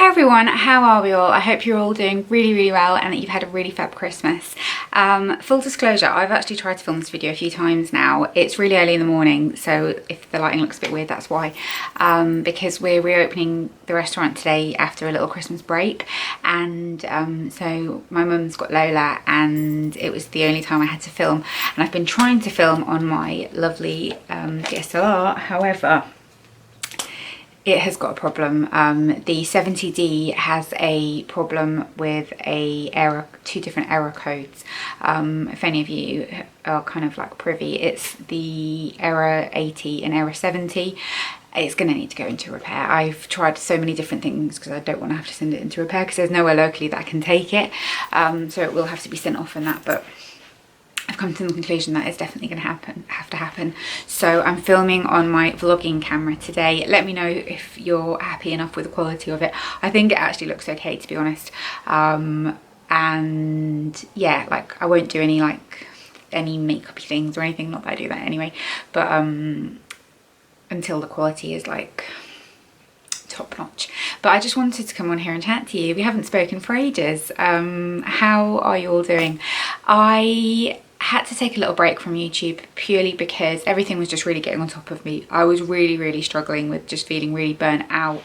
Hi everyone, how are we all? I hope you're all doing really well and that you've had a really fab Christmas. Full disclosure, I've actually tried to film this video a few times now. It's really early in the morning, so if the lighting looks a bit weird, that's why. Because we're reopening the restaurant today after a little Christmas break, and so my mum's got Lola and it was the only time I had to film, and I've been trying to film on my lovely DSLR. However, it has got a problem. The 70D has a problem with two different error codes. If any of you are kind of like privy, it's the error 80 and error 70. It's going to need to go into repair. I've tried so many different things because I don't want to have to send it into repair because there's nowhere locally that I can take it. So it will have to be sent off and that, but I've come to the conclusion that it's definitely going to have to happen. So I'm filming on my vlogging camera today. Let me know if you're happy enough with the quality of it. I think it actually looks okay, to be honest. And yeah, like I won't do any makeup-y things or anything, not that I do that anyway, but until the quality is like top notch. But I just wanted to come on here and chat to you. We haven't spoken for ages. How are you all doing? I had to take a little break from YouTube purely because everything was just really getting on top of me. I was really struggling with just feeling really burnt out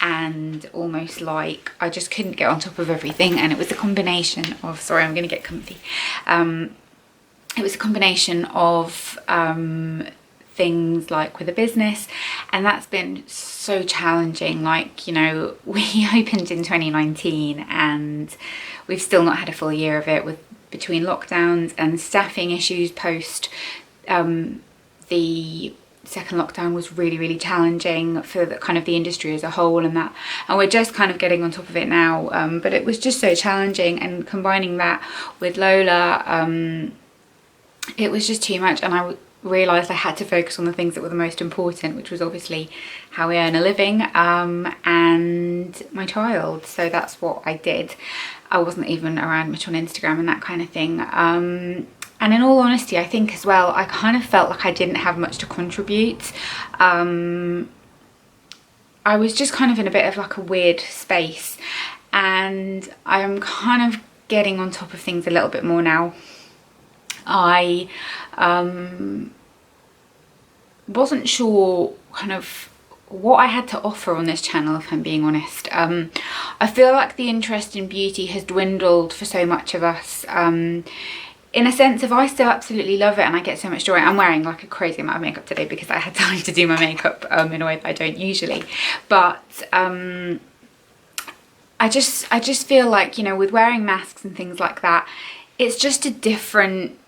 and almost like I just couldn't get on top of everything, and it was a combination of, sorry, I'm gonna get comfy. It was a combination of things like with a business, and that's been so challenging. Like, you know, we opened in 2019 and we've still not had a full year of it, with between lockdowns and staffing issues post the second lockdown was really challenging for the kind of the industry as a whole, and we're just kind of getting on top of it now, but it was just so challenging, and combining that with Lola, it was just too much, and I realised I had to focus on the things that were the most important, which was obviously how we earn a living, and my child. So that's what I did. I wasn't even around much on Instagram and that kind of thing. And in all honesty, I think as well, I kind of felt like I didn't have much to contribute. I was just kind of in a bit of like a weird space, and I'm kind of getting on top of things a little bit more now. I wasn't sure kind of what I had to offer on this channel, if I'm being honest. I feel like the interest in beauty has dwindled for so much of us, in a sense of I still absolutely love it and I get so much joy. I'm wearing like a crazy amount of makeup today because I had time to do my makeup in a way that I don't usually, but I just feel like, you know, with wearing masks and things like that, it's just a different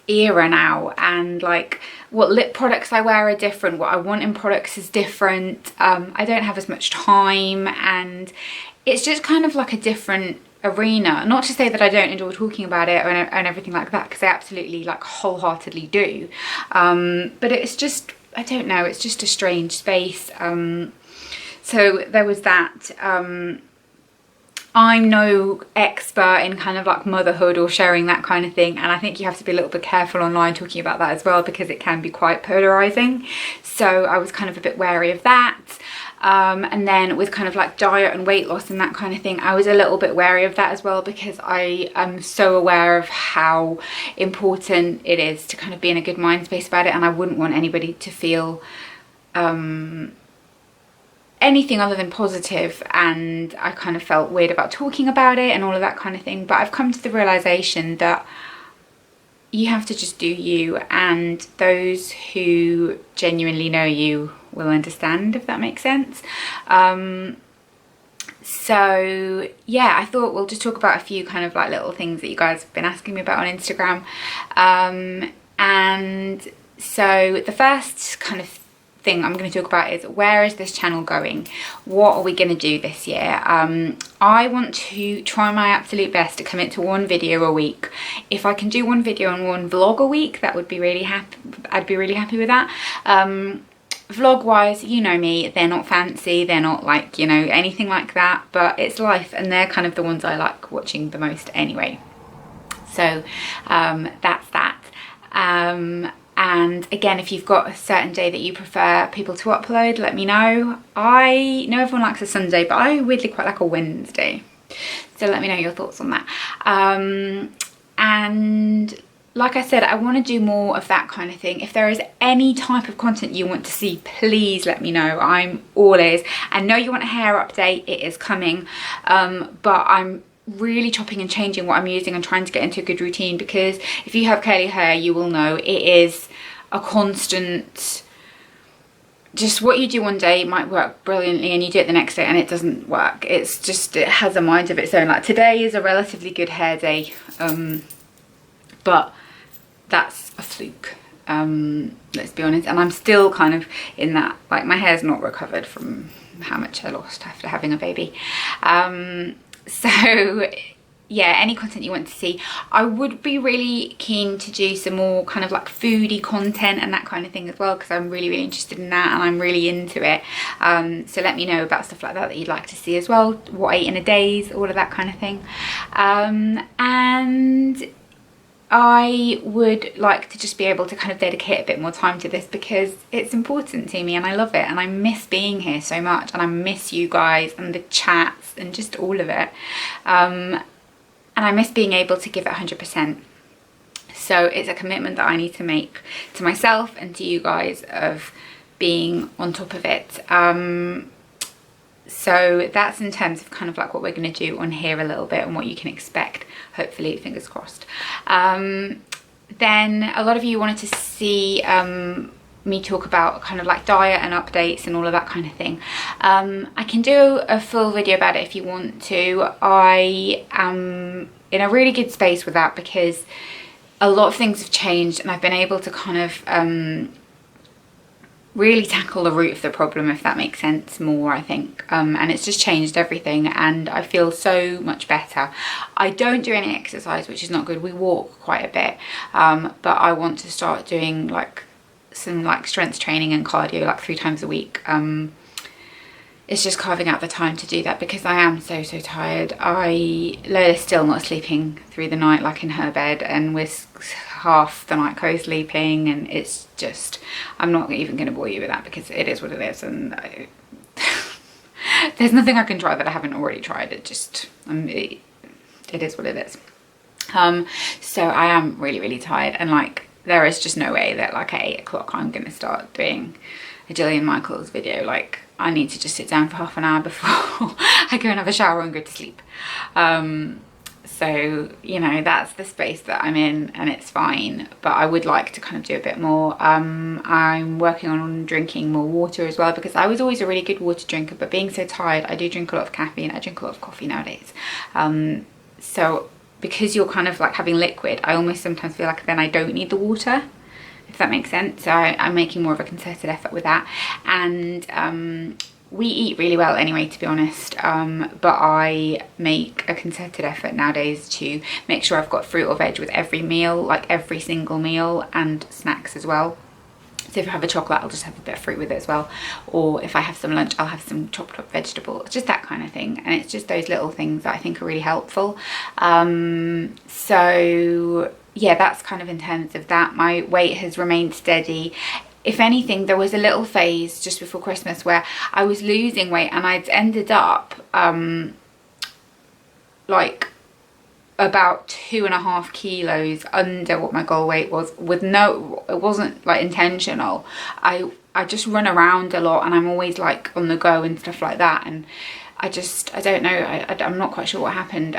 era now, and like what lip products I wear are different, what I want in products is different. I don't have as much time, and it's just kind of like a different arena. Not to say that I don't enjoy talking about it and everything like that, because I absolutely like wholeheartedly do, but it's just, I don't know, it's just a strange space. So there was that. I'm no expert in kind of like motherhood or sharing that kind of thing, and I think you have to be a little bit careful online talking about that as well, because it can be quite polarizing. So I was kind of a bit wary of that. And then with kind of like diet and weight loss and that kind of thing, I was a little bit wary of that as well, because I am so aware of how important it is to kind of be in a good mind space about it, and I wouldn't want anybody to feel anything other than positive, and I kind of felt weird about talking about it and all of that kind of thing. But I've come to the realization that you have to just do you, and those who genuinely know you will understand, if that makes sense. So yeah, I thought we'll just talk about a few kind of like little things that you guys have been asking me about on Instagram. And so the first kind of thing I'm going to talk about is, where is this channel going? What are we going to do this year? I want to try my absolute best to commit to one video a week. If I can do one video and one vlog a week, that would be really happy. I'd be really happy with that. Vlog wise, you know me, they're not fancy, they're not like, you know, anything like that, but it's life, and they're kind of the ones I like watching the most anyway. So that's that. And again, if you've got a certain day that you prefer people to upload, let me know. I know everyone likes a Sunday, but I weirdly quite like a Wednesday. So let me know your thoughts on that. And like I said, I want to do more of that kind of thing. If there is any type of content you want to see, please let me know. I'm all ears. I know you want a hair update, it is coming, but I'm really chopping and changing what I'm using and trying to get into a good routine, because if you have curly hair, you will know it is a constant, just what you do one day might work brilliantly and you do it the next day and it doesn't work. It's just, it has a mind of its own. Like today is a relatively good hair day, but that's a fluke, let's be honest. And I'm still kind of in that, like my hair's not recovered from how much I lost after having a baby. So yeah, any content you want to see. I would be really keen to do some more kind of like foodie content and that kind of thing as well, because I'm really interested in that and I'm really into it. So let me know about stuff like that that you'd like to see as well, what I eat in a days, all of that kind of thing. And I would like to just be able to kind of dedicate a bit more time to this, because it's important to me and I love it and I miss being here so much, and I miss you guys and the chats and just all of it. And I miss being able to give it 100%. So it's a commitment that I need to make to myself and to you guys of being on top of it. So that's in terms of kind of like what we're going to do on here a little bit and what you can expect, hopefully, fingers crossed. Then a lot of you wanted to see me talk about kind of like diet and updates and all of that kind of thing. I can do a full video about it if you want to. I am in a really good space with that because a lot of things have changed and I've been able to kind of really tackle the root of the problem, if that makes sense, more, I think. And it's just changed everything and I feel so much better. I don't do any exercise, which is not good. We walk quite a bit, but I want to start doing like some like strength training and cardio like 3 times a week. It's just carving out the time to do that because I am so tired. Lola's still not sleeping through the night like in her bed, and we're half the night co-sleeping, and it's just, I'm not even going to bore you with that because it is what it is, and there's nothing I can try that I haven't already tried. It just it is what it is. So I am really tired, and like there is just no way that like at 8 o'clock I'm going to start doing a Jillian Michaels video. Like I need to just sit down for half an hour before I go and have a shower and go to sleep. So, you know, that's the space that I'm in and it's fine, but I would like to kind of do a bit more. I'm working on drinking more water as well, because I was always a really good water drinker, but being so tired, I do drink a lot of caffeine. I drink a lot of coffee nowadays. So because you're kind of like having liquid, I almost sometimes feel like then I don't need the water, if that makes sense. So I'm making more of a concerted effort with that. And we eat really well anyway, to be honest, but I make a concerted effort nowadays to make sure I've got fruit or veg with every meal, like every single meal, and snacks as well. So if I have a chocolate, I'll just have a bit of fruit with it as well, or if I have some lunch, I'll have some chopped up vegetables, just that kind of thing. And it's just those little things that I think are really helpful. So yeah, that's kind of in terms of that. My weight has remained steady. If anything, there was a little phase just before Christmas where I was losing weight and I'd ended up like about 2.5 kilos under what my goal weight was, with no, it wasn't like intentional. I just run around a lot and I'm always like on the go and stuff like that, and I don't know, I'm not quite sure what happened.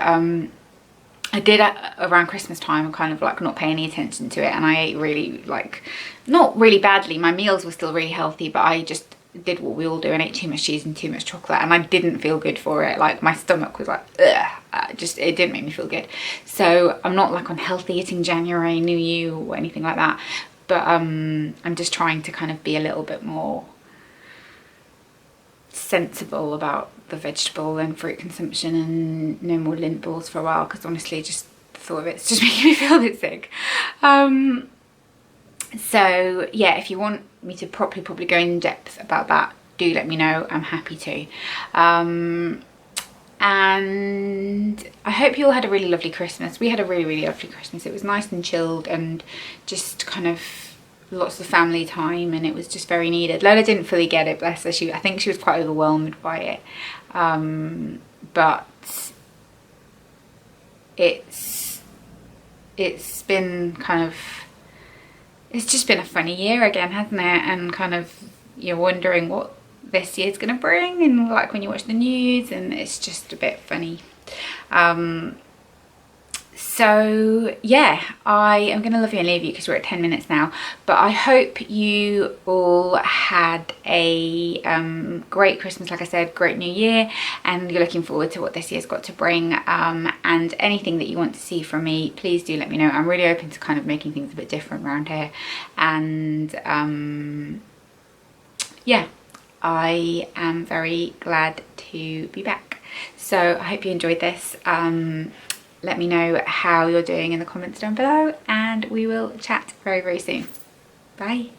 I did around Christmas time kind of like not pay any attention to it, and I ate really, like, not really badly. My meals were still really healthy, but I just did what we all do and ate too much cheese and too much chocolate, and I didn't feel good for it. Like my stomach was like, ugh, it didn't make me feel good. So I'm not like on healthy eating January, New You or anything like that, but I'm just trying to kind of be a little bit more sensible about the vegetable and fruit consumption, and no more Lindt balls for a while, because honestly just the thought of it's just making me feel a bit sick. So yeah, if you want me to probably go in depth about that, do let me know. I'm happy to. And I hope you all had a really lovely Christmas. We had a really lovely Christmas. It was nice and chilled and just kind of lots of family time, and it was just very needed. Lola didn't fully get it, bless her. I think she was quite overwhelmed by it, but it's been kind of, it's just been a funny year again, hasn't it? And kind of you're wondering what this year's gonna bring, and like when you watch the news, and it's just a bit funny. So yeah, I am going to love you and leave you because we're at 10 minutes now, but I hope you all had a great Christmas, like I said, great New Year, and you're looking forward to what this year's got to bring, and anything that you want to see from me, please do let me know. I'm really open to kind of making things a bit different around here, and yeah, I am very glad to be back. So I hope you enjoyed this. Let me know how you're doing in the comments down below, and we will chat very, very soon. Bye.